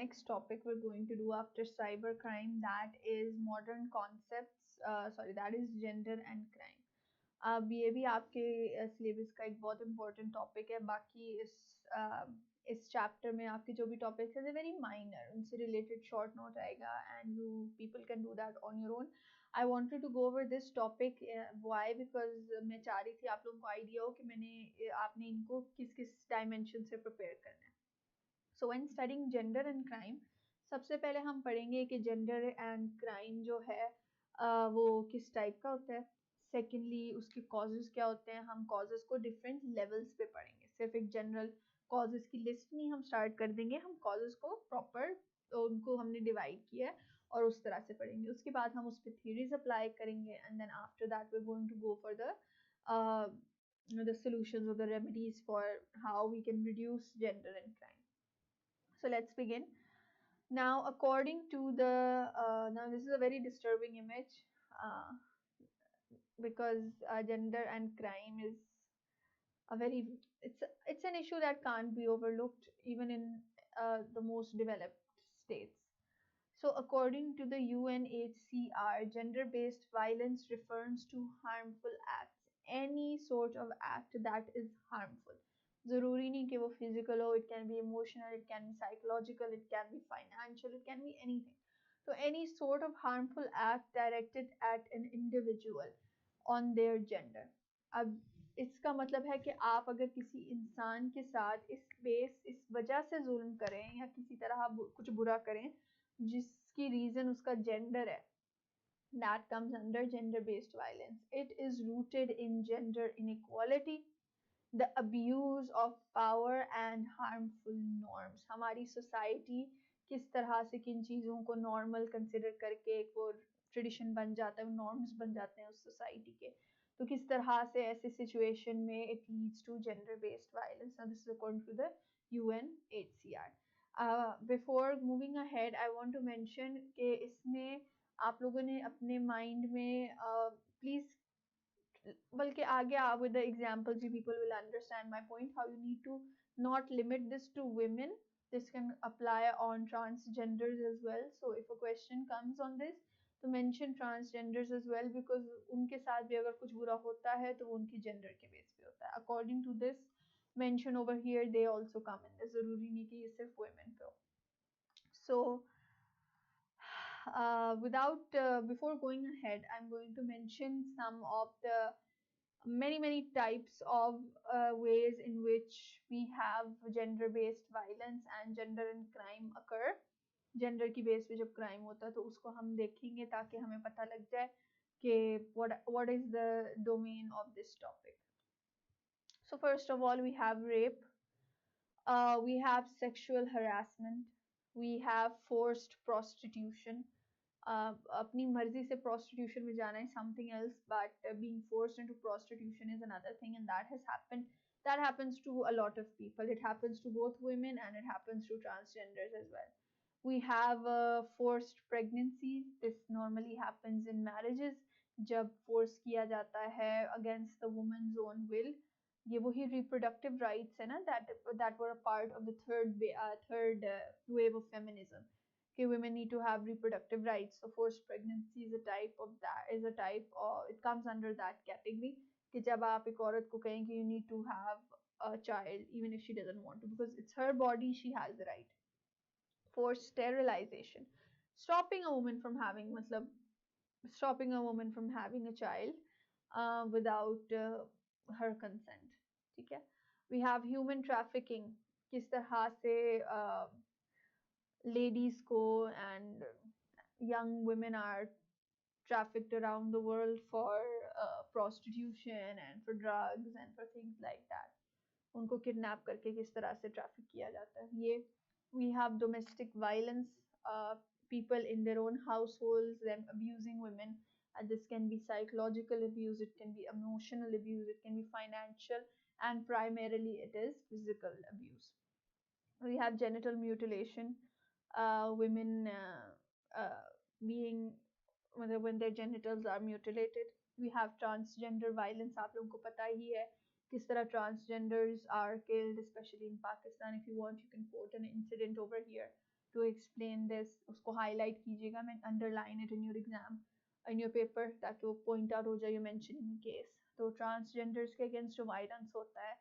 next topic we're going to do after cybercrime, that is modern concepts, sorry, that is gender and crime. अब ये भी आपके syllabus का एक बहुत इंपॉर्टेंट टॉपिक है. बाकी इस चैप्टर में आपके जो भी टॉपिक्स है वेरी माइनर, उनसे रिलेटेड शॉर्ट नोट आएगा and you people can do that on your own. I wanted to go over this topic. Why? Because मैं चाह रही थी आप लोगों को आइडिया हो कि आपने इनको किस किस डायमेंशन से प्रिपेयर करना है. So when studying gender and crime, सबसे पहले हम पढ़ेंगे कि जेंडर एंड क्राइम जो है वो किस टाइप का होता है. सेकेंडली उसके कॉजेज क्या होते हैं. हम कॉजेज को डिफरेंट लेवल्स पे पढ़ेंगे. सिर्फ एक जनरल कॉजेज की लिस्ट नहीं हम स्टार्ट कर देंगे, हम कॉजेज को प्रॉपर तो उनको हमने डिवाइड किया है और उस तरह से पढ़ेंगे. उसके बाद हम उस पर थ्योरीज अप्लाई करेंगे and then after that we are going to go for the solutions or the remedies for how we can reduce gender and crime. So let's begin. Now, according to the now this is a very disturbing image uh, because gender and crime is a very it's an issue that can't be overlooked even in the most developed states. So, according to the UNHCR, gender-based violence refers to harmful acts, any sort of act that is harmful. ज़रूरी नहीं कि वो physical हो, it can be emotional, it can be psychological, it can be financial, it can be anything. So any sort of harmful act directed at an individual on their gender. अब इसका मतलब है कि आप अगर किसी इंसान के साथ इस वजह से जुल्म करें या किसी तरह कुछ बुरा करें जिसकी रीजन उसका जेंडर है, that comes under gender based violence. It is rooted in gender inequality, the abuse of power and harmful norms. हमारी सोसाइटी किस तरह से किन चीज़ों को नॉर्मल कंसिडर करके एक वो ट्रेडिशन बन जाता है, नॉर्म्स बन जाते हैं उस सोसाइटी के, तो किस तरह से ऐसे सिचुएशन में it leads to gender based violence. This is according to the UNHCR. Before moving ahead I want to mention कि इसमें आप लोगों ने अपने माइंड में प्लीज बल्कि आगे with the examples you people will understand my point, how you need to not limit this to women. This can apply on transgenders as well. So if a question comes on this, तो mention transgenders as well, because उनके साथ भी अगर कुछ बुरा होता है तो वो उनकी gender के बेस पे होता है. According to this mention over here, they also come in. ज़रूरी नहीं कि ये सिर्फ women पे हो. So without before going ahead, I'm going to mention some of the many types of ways in which we have gender based violence and gender and crime occur. Gender की base पे जब crime होता है तो उसको हम देखेंगे ताकि हमें पता लग जाए कि what is the domain of this topic. So first of all we have rape, we have sexual harassment, we have forced prostitution. अपनी मर्जी से prostitution में जाना है something else, but being forced into prostitution is another thing, and that happens to a lot of people. It happens to both women and it happens to transgenders as well. We have forced pregnancy. This normally happens in marriages, जब force किया जाता है against the woman's own will. ये वही reproductive rights है ना, that were a part of the third wave of feminism. Okay, women need to have reproductive rights. So forced pregnancy is a type of that. It comes under that category. कि जब आप एक औरत को कहें कि you need to have a child even if she doesn't want to, because it's her body, she has the right. Forced sterilization, stopping a woman from having a child without her consent. ठीक है. We have human trafficking. किस तरह से ladies को and young women are trafficked around the world for prostitution and for drugs and for things like that. उनको kidnap करके किस तरह से ट्रैफिक किया जाता है ये. We have domestic violence, people in their own households, them abusing women. This can be psychological abuse, it can be emotional abuse, it can be financial, and primarily it is physical abuse. We have genital mutilation, women being when their genitals are mutilated. We have transgender violence. आप लोगों को पता ही है किस तरह transgenders are killed, especially in Pakistan. If you want, you can quote an incident over here to explain this, उसको highlight कीजिएगा, मैं underline it in your exam, in your paper, ताकि वो point out हो जाए your mentioning case. तो transgenders के against जो violence होता है,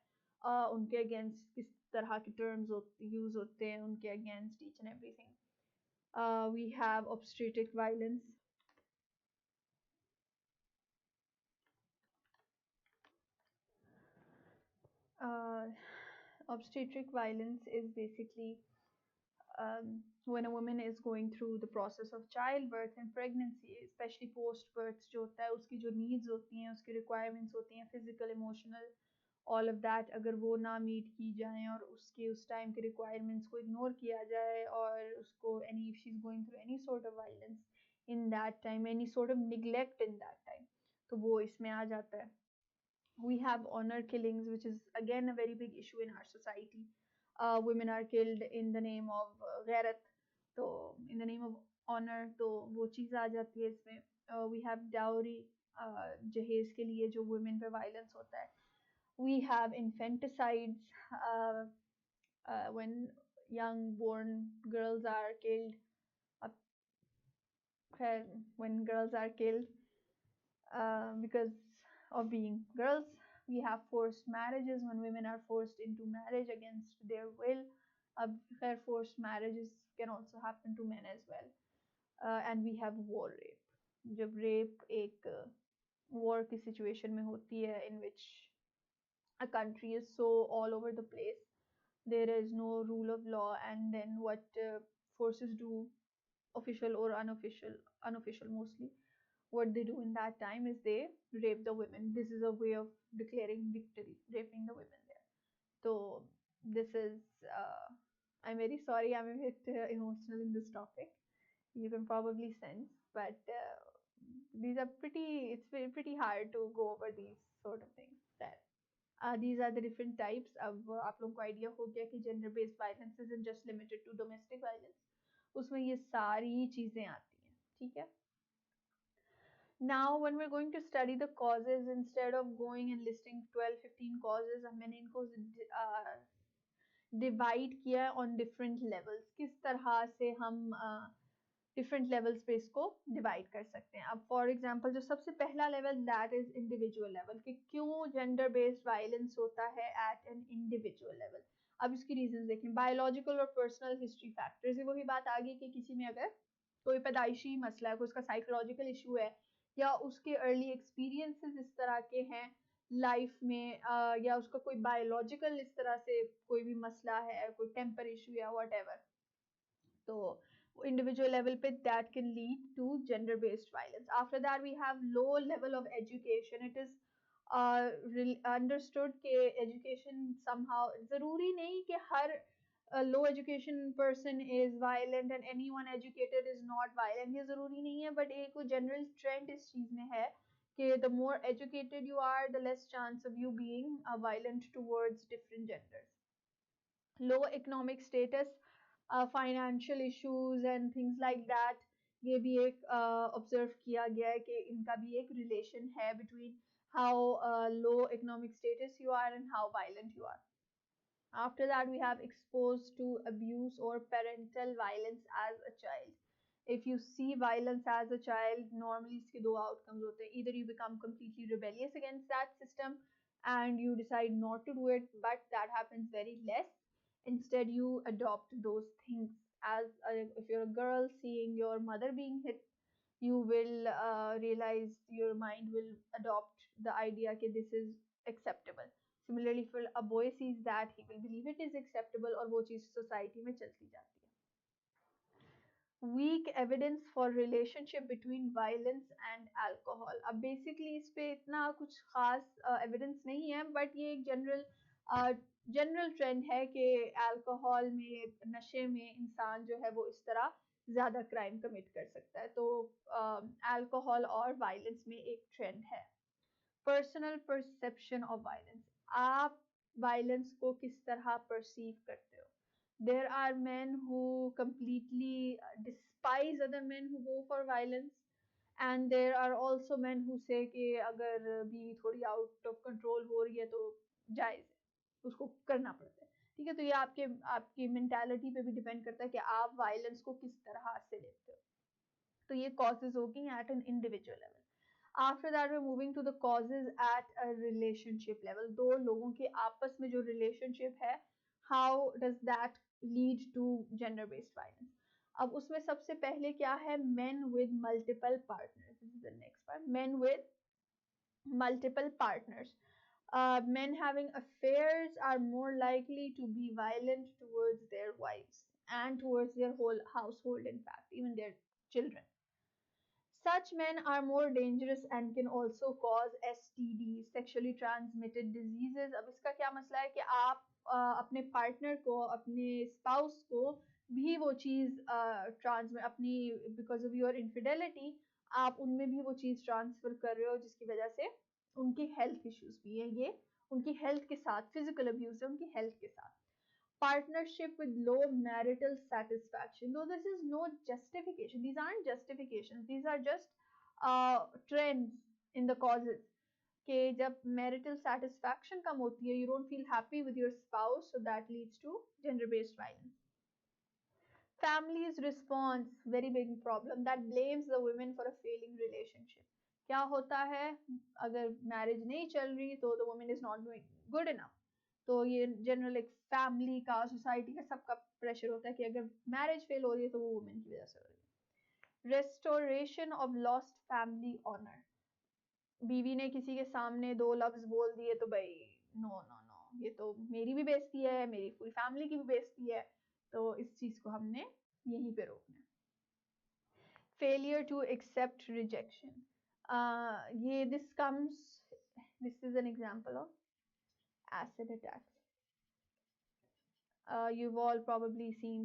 उनके against किस तरह के terms use होते हैं, उनके against each and everything. We have obstetric violence. Uh, Obstetric violence is basically when a woman is going through the process of childbirth and pregnancy, especially post birth, जो होता है उसकी जो needs होती हैं, उसकी requirements होती हैं, physical, emotional, all of that, अगर वो ना meet की जाएं और उसके उस time के requirements को ignore किया जाए और उसको if she's going through any sort of violence in that time, any sort of neglect in that time, तो वो इसमें आ जाता है. We have honor killings, which is again a very big issue in our society. Women are killed in the name of ghairat, so in the name of honor, तो वो चीज़ आ जाती है इसमें. We have dowry, जहेज के लिए जो women पे violence होता है. We have infanticides, when young born girls are killed. When girls are killed because of being girls. We have forced marriages when women are forced into marriage against their will. Forced marriages can also happen to men as well. And we have war rape. जब rape एक war की situation में होती है in which a country is so all over the place, there is no rule of law, and then what forces do, official or unofficial mostly, what they do in that time is they rape the women. This is a way of declaring victory, raping the women there. So this is, I'm very sorry, I'm a bit emotional in this topic. You can probably sense, but these are it's pretty hard to go over these sort of things. That these are the different types. अब आप लोगों को idea हो गया कि gender based violence isn't just limited to domestic violence. उसमें ये सारी चीजें आती हैं, ठीक है? Now when we're going to study the causes, instead of going and listing 12-15 causes, मैंने इनको divide किया on different levels. किस तरह से हम different levels पे इसको divide कर सकते हैं. अब for example जो सबसे पहला level, that is individual level, कि क्यों gender based violence होता है at an individual level. अब इसकी reasons देखें. Biological और personal history factors, ये वही बात आ गई कि किसी में अगर कोई पैदाइशी मसला है, कोई उसका psychological issue है, या उसके अर्ली एक्सपीरियंसेस इस तरह के हैं लाइफ में, या उसका कोई बायोलॉजिकल इस तरह से कोई भी मसला है, कोई टेम्पर इशू या व्हाटएवर, तो individual level पे that can lead to gender based violence. After that we have low level of education. It is understood कि education somehow, जरूरी नहीं कि हर a low education person is violent and anyone educated is not violent, ये जरूरी नहीं है, but एक general trend इस चीज में है कि the more educated you are, the less chance of you being violent towards different genders. Low economic status, financial issues and things like that, ये भी एक ऑब्जर्व किया गया है कि इनका भी एक रिलेशन है between how low economic status you are and how violent you are. After that we have exposed to abuse or parental violence as a child. If you see violence as a child, normally इसके दो outcomes होते हैं. Either you become completely rebellious against that system and you decide not to do it, but that happens very less. Instead you adopt those things. If you're a girl seeing your mother being hit, you will realize, your mind will adopt the idea that this is acceptable. Similarly, if a boy sees that, he will believe it is acceptable, और वो चीज society में चलती जाती है. Weak evidence for relationship between violence and alcohol. अब basically इस पे इतना कुछ खास evidence नहीं है, but ये एक general trend है कि alcohol में, नशे में इंसान जो है वो इस तरह ज़्यादा crime commit कर सकता है. तो alcohol और violence में एक trend है. Personal perception of violence. आप violence को किस तरह perceive करते हो? There are men who completely despise other men who go for violence, and there are also men who say कि अगर बीवी थोड़ी out of control हो रही है तो जायज़ है, उसको करना पड़ता है. ठीक है, तो ये आपके आपकी मेंटालिटी पे भी डिपेंड करता है कि आप वायलेंस को किस तरह से लेते हो। तो ये causes होगी at an individual level. After that we're moving to the causes at a relationship level. दो लोगों के आपस में जो relationship है, how does that lead to gender based violence? अब उसमें सबसे पहले क्या है, men with multiple partners. This is the next part. Men with multiple partners. Men having affairs are more likely to be violent towards their wives and towards their whole household, in fact, even their children. Such men are more dangerous and can also cause STDs, sexually transmitted diseases. अब इसका क्या मसला है कि आप अपने partner को, अपने स्पाउस को भी वो चीज़ ट्रांसमिट अपनी बिकॉज ऑफ योर इनफिडेलिटी आप उनमें भी वो चीज़ ट्रांसफर कर रहे हो, जिसकी वजह से उनकी हेल्थ इश्यूज भी है। ये उनकी हेल्थ के साथ फिजिकल अब्यूज है, उनकी हेल्थ के साथ। Partnership with low marital satisfaction. Though this is no justification, these aren't justifications, these are just trends in the causes. कि जब marital satisfaction कम होती है, you don't feel happy with your spouse, so that leads to gender-based violence. Family's response, very big problem, that blames the women for a failing relationship. क्या होता है, अगर marriage नहीं चल रही तो the woman is not doing good enough. तो ये जनरल एक फैमिली का, सोसाइटी का, सबका प्रेशर होता है कि अगर मैरिज फेल हो रही है तो वो वुमेन की वजह से हो रही है। Restoration of lost family honour, बीवी ने किसी के सामने दो लफ्ज बोल दिए तो भाई नो नो नो, ये तो मेरी भी बेइज्जती है, मेरी पूरी फैमिली की भी बेइज्जती है, तो इस चीज को हमने यहीं पे रोकना है। फेलियर टू एक्सेप्ट रिजेक्शन, ये this is an example of acid attacks. You've all probably seen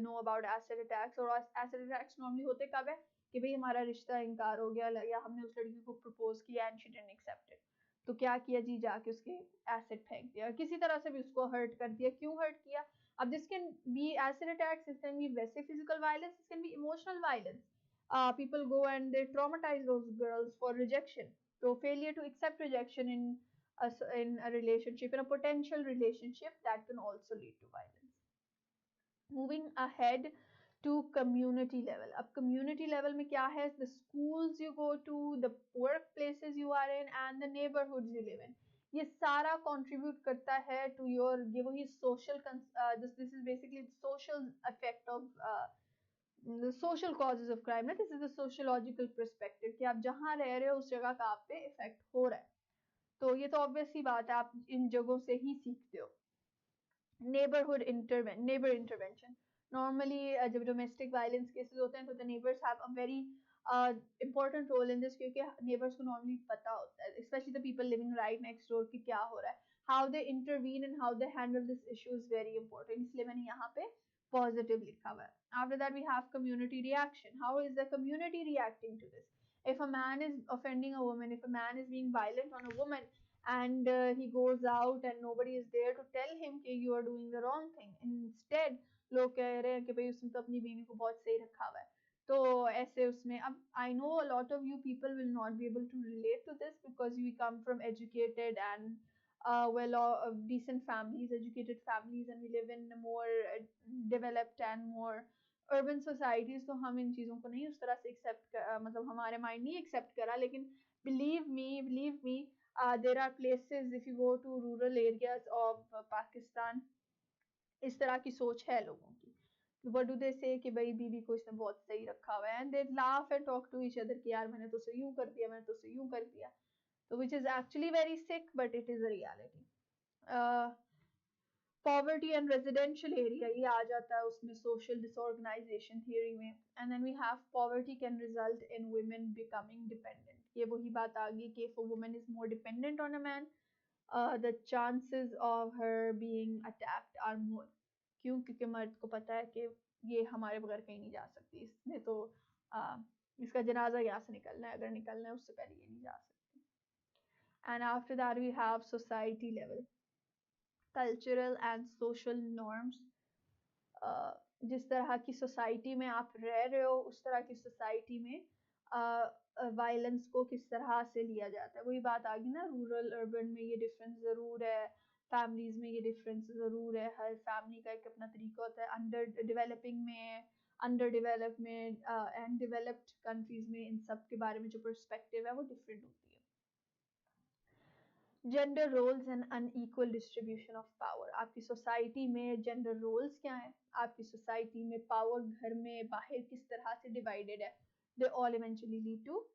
know about acid attacks. और acid attacks normally होते कब है कि भाई हमारा रिश्ता इनकार हो गया या हमने उस लड़की को प्रपोज किया and she didn't accept it, तो क्या किया जी, जाके उसके एसिड फेंक दिया, किसी तरह से भी उसको हर्ट कर दिया। क्यों हर्ट किया? अब this can be acid attacks, this can be वैसे physical violence, this can be emotional violence. People go and they traumatize those girls for rejection. So failure to accept rejection in a relationship, in a potential relationship, that can also lead to violence. Moving ahead to community level. अब community level में क्या है? The schools you go to, the workplaces you are in, and the neighborhoods you live in. ये सारा contribute करता है to your, ये वही social this is basically the social effect of the social causes of crime. This is the sociological perspective कि आप जहाँ रह रहे हो उस जगह का आप पे effect हो रहा है, तो ये तो ऑब्वियस सी बात है, आप इन जगहों से ही सीखते हो। नेबर इंटरवेंशन, नॉर्मली जब डोमेस्टिक वायलेंस केसेस होते हैं तो the neighbours have a very important role in this, क्योंकि नेबर्स को नॉर्मली पता होता है, specially the people living right next door, कि क्या हो रहा है, how they intervene and how they handle this issue is very important, इसलिए मैंने यहाँ पे पॉजिटिव लिखा हुआ है। After that we have community reaction, how is the community reacting to this? If a man is offending a woman, if a man is being violent on a woman, and he goes out and nobody is there to tell him कि you are doing the wrong thing, instead लोग कह रहे हैं कि भाई उसने तो अपनी बीवी को बहुत सही रखा हुआ है, तो ऐसे उसमें, अब I know a lot of you people will not be able to relate to this because we come from educated and decent families, educated families, and we live in more developed and more urban societies, तो हम इन चीज़ों को नहीं उस तरह से accept, मतलब हमारे माइंड नहीं एक्सेप्ट करा, लेकिन believe me, there are places, if you go to rural areas of Pakistan, इस तरह की सोच है लोगों की। What do they say कि भाई बीवी को इसने बहुत सही रखा हुआ है, and they laugh and talk to each other कि यार मैंने तो उसे यूं कर दिया, मैंने तो उसे यूं कर दिया, तो which is actually very sick, but it is a reality. Poverty and residential area, ये आ जाता है उसमें social disorganization theory में, and then we have poverty can result in women becoming dependent. ये वही बात आ गई कि if a woman is more dependent on a man, the chances of her being attacked are more. क्यों? क्योंकि मर्द को पता है कि ये हमारे बगैर कहीं नहीं जा सकती, इसने तो इसका जनाजा यहाँ से निकलना है, अगर निकलना है उससे पहले ये नहीं जा सकती. And after that we have society level, cultural and social norms. जिस तरह की सोसाइटी में आप रह रहे हो उस तरह की सोसाइटी में वायलेंस को किस तरह से लिया जाता है, वही बात आ गई ना, रूरल अर्बन में ये डिफरेंस ज़रूर है, फैमिलीज में ये डिफरेंस ज़रूर है, हर फैमिली का एक अपना तरीका होता है। अंडर डेवलपिंग में, अंडर डेवलप में एंड डेवलप्ड कंट्रीज में इन सब के बारे में जो पर्सपेक्टिव है वो डिफरेंट होती है। Gender roles and unequal distribution of power. आपकी सोसाइटी में जेंडर रोल्स क्या है, आपकी सोसाइटी में पावर घर में बाहर किस तरह से डिवाइडेड है, they all eventually lead to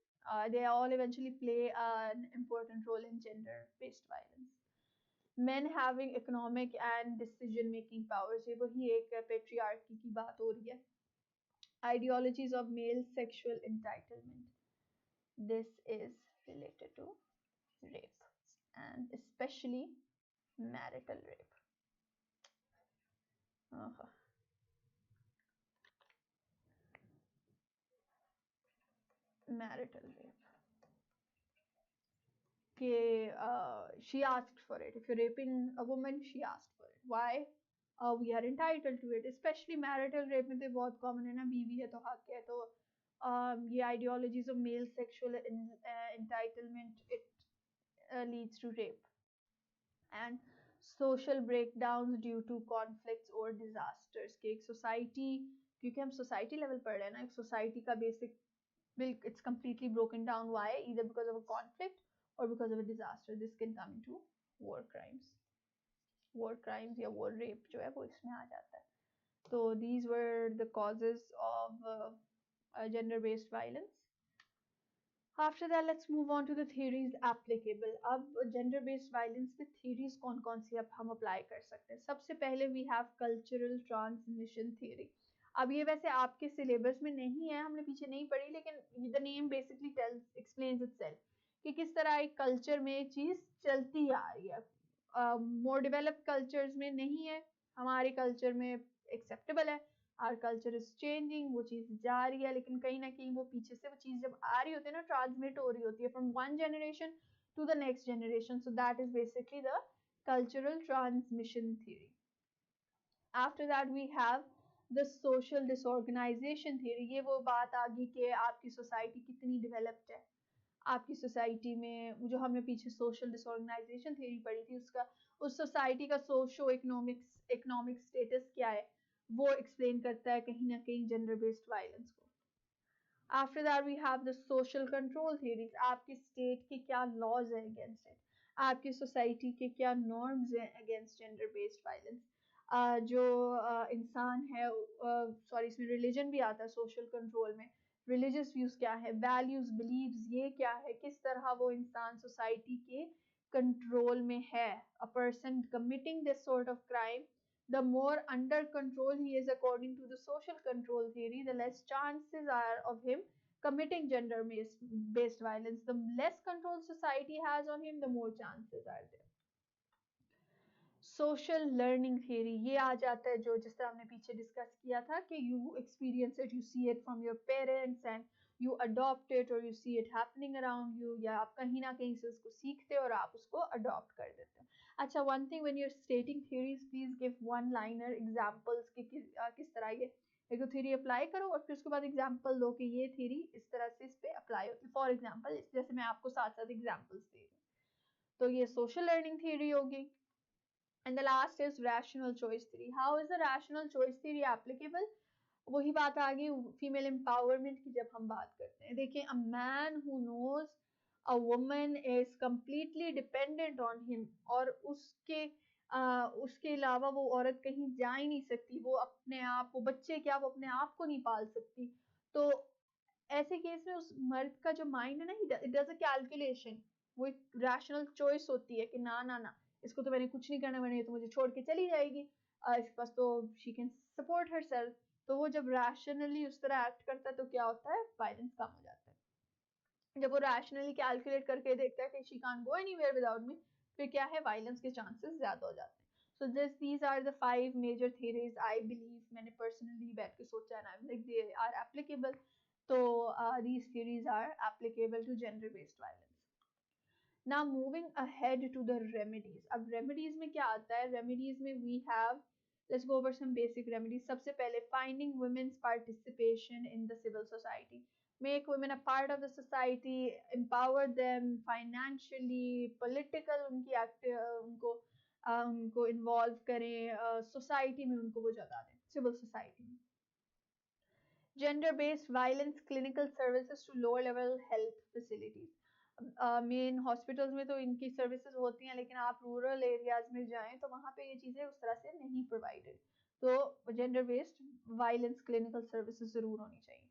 they all eventually play an important role in gender based violence. Men having economic and decision making powers, ये वही एक पेट्रियार्की की बात हो रही है। Ideologies of male sexual entitlement, this is related to rape and especially marital rape. uh, Marital rape, she asked for it. If you're raping a woman, she asked for it. Why? We are entitled to it. Especially marital rape में तो बहुत common है ना, बीवी है तो हक है। तो ये ideologies of male sexual entitlement, it leads to rape and social breakdowns due to conflicts or disasters. कि एक society, क्योंकि हम society level पढ़ रहे हैं ना, एक society का basic build, it's completely broken down. Why? Either because of a conflict or because of a disaster. This can come into war crimes. War crimes या war rape जो है वो इसमें आ जाता है। So these were the causes of gender-based violence. After that, let's move on to the theories applicable. अब gender based violence में theories कौन कौन सी अब हम apply कर सकते हैं। सबसे पहले we have cultural transmission theory. अब ये वैसे आपके syllabus में नहीं है, हमने पीछे नहीं पढ़ी, लेकिन the name basically explains itself कि किस तरह एक culture में एक चीज चलती आ रही है। more developed cultures में नहीं है, हमारे culture में acceptable है। आर कल्चर इज चेंजिंग, वो चीज जा रही है, लेकिन कहीं ना कहीं वो पीछे से वो चीज जब आ रही होती है ना, ट्रांसमिट हो रही होती है from one generation to the next generation. So that is basically the cultural transmission theory. After that we have the social disorganisation theory. ये वो बात आ गई कि आपकी सोसाइटी कितनी डेवलप्ड है। आपकी सोसाइटी में जो हमने पीछे सोशल डिसऑर्गेनाइजेशन थ्योरी पढ़ी थी, उसका उस सोसाइटी का सोशो इकोनॉमिक स्टेटस क्या है, वो एक्सप्लेन करता है कहीं ना कहीं जेंडर बेस्ड वायलेंस को। After that we have the social control theories. आपकी स्टेट के क्या लॉज है अगेंस्ट इट, आपकी सोसाइटी के क्या नॉर्म्स हैं अगेंस्ट जेंडर बेस्ड वायलेंस। जो इंसान है, सॉरी इसमें रिलीजन भी आता है सोशल कंट्रोल में। रिलीजियस व्यूज क्या है, वैल्यूज बिलीव्स ये क्या है, किस तरह वो इंसान सोसाइटी के कंट्रोल में है। A person committing this sort of crime, the more under control he is according to the social control theory, the less chances are of him committing gender based violence. The less control society has on him, the more chances are there. Social learning theory, ये आ जाता है जो जिस तरह हमने पीछे discuss किया था कि you experience it, you see it from your parents and you adopt it, और you see it happening around you, या आप कहीं ना कहीं से उसको सीखते हो और आप उसको अडॉप्ट कर देते हो। अच्छा, one thing when you are stating theories, please give one liner examples कि किस तरह ये एक तो थ्योरी अप्लाई करो और फिर उसके बाद एग्जांपल दो कि ये थ्योरी इस तरह से इस पे अप्लाई होती है। फॉर एग्जांपल जैसे मैं आपको साथ साथ एग्जांपल्स दे रही हूँ, तो ये सोशल लर्निंग थ्योरी होगी। And the last is rational choice theory. How is the rational choice theory applicable? वही बात आ गई फीमेल एम्पावरमेंट की जब हम बात करते हैं। देखिए, a man who knows a woman is completely dependent on him, और उसके अलावा वो औरत कहीं जा ही नहीं सकती, वो अपने आप, वो बच्चे क्या, वो अपने आप को नहीं पाल सकती। तो ऐसे केस में उस मर्द का जो माइंड है ना, इट डज अ कैलकुलेशन, वो एक रैशनल चॉइस होती है कि ना ना ना, इसको तो मैंने कुछ नहीं करना, मैंने तो मुझे छोड़ के चली जाएगी, इसके पास तो शी कैन सपोर्ट हरसेल्फ। तो वो जब रैशनली उस तरह एक्ट करता है तो क्या होता है, वायलेंस कम हो जाता है। जब वो रैशनली कैलकुलेट करके देखता है कि she can't go anywhere without me, फिर क्या है, वायलेंस के चांसेस ज्यादा हो जाते हैं। So these are the 5 major theories I believe, मैंने personally बैठ के सोचा है, I'm like they are applicable. So these theories are applicable to gender based violence. Now moving ahead to the remedies. अब remedies में क्या आता है, remedies में we have, let's go over some basic remedies. सबसे पहले finding women's participation in the civil society. Make women a part of the society, empower them financially, political उनको उनको इन्वॉल्व करें, सोसाइटी में उनको वो जगह दें, सिविल सोसाइटी में। Gender based violence clinical services to lower level health facilities. Main hospitals में तो इनकी सर्विसेज होती हैं, लेकिन आप रूरल एरियाज में जाएं तो वहाँ पे ये चीज़ें उस तरह से नहीं प्रोवाइडेड। तो gender based violence clinical services ज़रूर होनी चाहिए।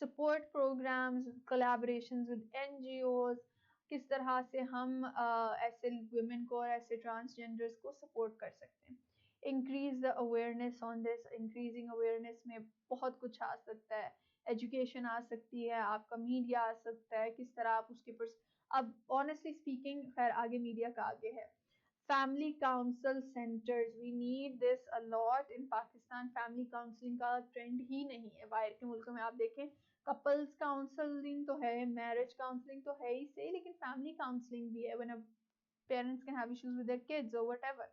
Support programmes, collaborations with NGOs, किस तरह से हम ऐसे वुमेन को और ऐसे ट्रांसजेंडर्स को सपोर्ट कर सकते हैं। Increase the awareness on this, increasing awareness में बहुत कुछ आ सकता है। एजुकेशन आ सकती है, आपका मीडिया आ सकता है, किस तरह आप उसके पर। अब ऑनेस्टली स्पीकिंग, खैर आगे मीडिया का आगे है। Family counsel centres, we need this a lot in Pakistan. Family counselling का ट्रेंड ही नहीं है। बाहर के मुल्कों में आप देखें, कपल्स काउंसलिंग तो है, मैरिज काउंसलिंग तो है ही सही, लेकिन फैमिली काउंसलिंग भी है when parents can have issues with their kids और व्हाटएवर।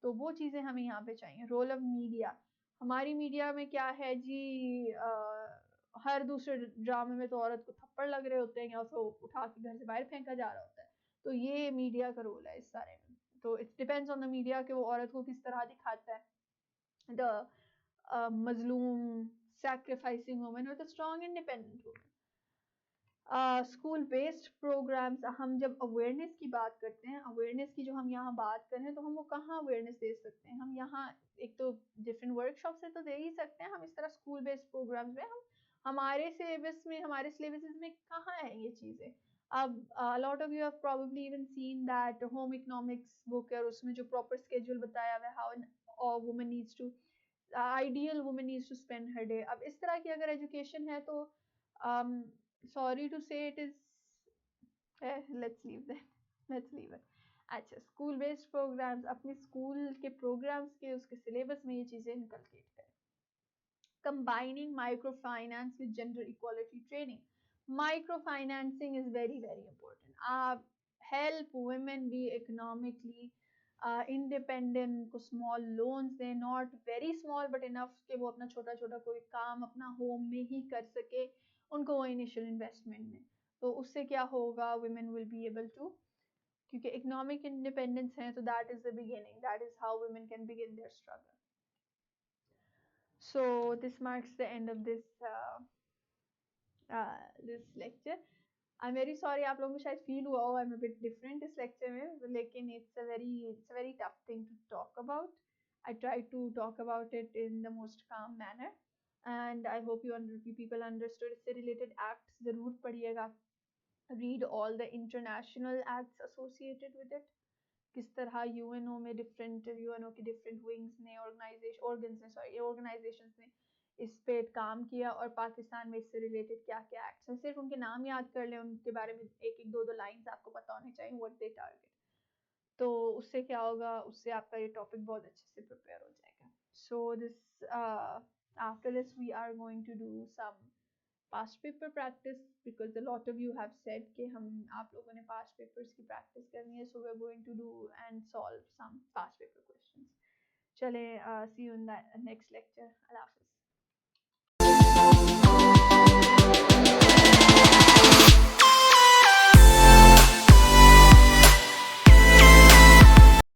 तो वो चीज़ें हमें यहाँ पे चाहिए। रोल ऑफ मीडिया, हमारी मीडिया में क्या है जी, हर दूसरे ड्रामे में तो औरत को थप्पड़ लग रहे होते हैं या उसको उठा के घर से बाहर फेंका जा रहा होता है। तो ये मीडिया का रोल है इस सारे में। तो it depends on the media कि वो औरत को किस तरह दिखाता है। द मजलूम sacrificing woman with a strong independent woman. School based programmes, हम जब अवेयरनेस की बात करते हैं, अवेयरनेस की जो हम यहाँ बात कर रहे हैं, तो हम वो कहाँ अवेयरनेस दे सकते हैं? हम यहाँ एक तो डिफरेंट वर्कशॉप से तो दे ही सकते हैं, हम इस तरह स्कूल बेस्ड प्रोग्राम्स में हम हमारे सिलेबस में, हमारे सिलेबस में कहाँ है ये चीज़ें? अब lot of you have probably even seen that home economics book है, और उसमें जो प्रॉपर स्केड्यूल बताया हुआ है how an woman needs to, ideal woman needs to spend her day. अब इस तरह की अगर एजुकेशन है तो um, sorry to say it is, let's leave that, let's leave it। अच्छा, स्कूल बेस्ड प्रोग्राम्स, अपने स्कूल के प्रोग्राम्स के उसके सिलेबस में ये चीज़ें इनकलकेट करें। Combining microfinance with gender equality training, micro financing is very very important। आप help women be economically independent, उनको small loans दें, not very small but enough कि वो अपना छोटा छोटा कोई काम अपना home में ही कर सके, उनको वो initial investment में। तो उससे क्या होगा, women will be able to, क्योंकि economic independence है तो that is the beginning, that is how women can begin their struggle। So this marks the end of this lecture। I'm very sorry, आप लोगों को शायद feel हुआ हो I'm a bit different इस lecture में, लेकिन it's a very tough thing to talk about। I try to talk about it in the most calm manner, and I hope you people understood। इससे related acts ज़रूर पढ़िएगा, read all the international acts associated with it। किस तरह UNO में different, UNO की different wings ने, organisations ने इस पे काम किया, और पाकिस्तान में इससे रिलेटेड क्या क्या एक्ट्स हैं। सिर्फ उनके नाम याद कर लें, उनके बारे में एक एक दो दो लाइंस आपको पता होने चाहिए, व्हाट दे टारगेट। तो उससे क्या होगा, उससे आपका ये टॉपिक बहुत अच्छे से प्रिपेयर हो जाएगा। So this after this we are going to do some past paper practice, because a lot of you have said कि हम आप लोगों ने past papers की practice करनी है, so we're going to do and solve some past paper questions। चलें, see you in the next lecture। अल्लाह हाफ़िज़।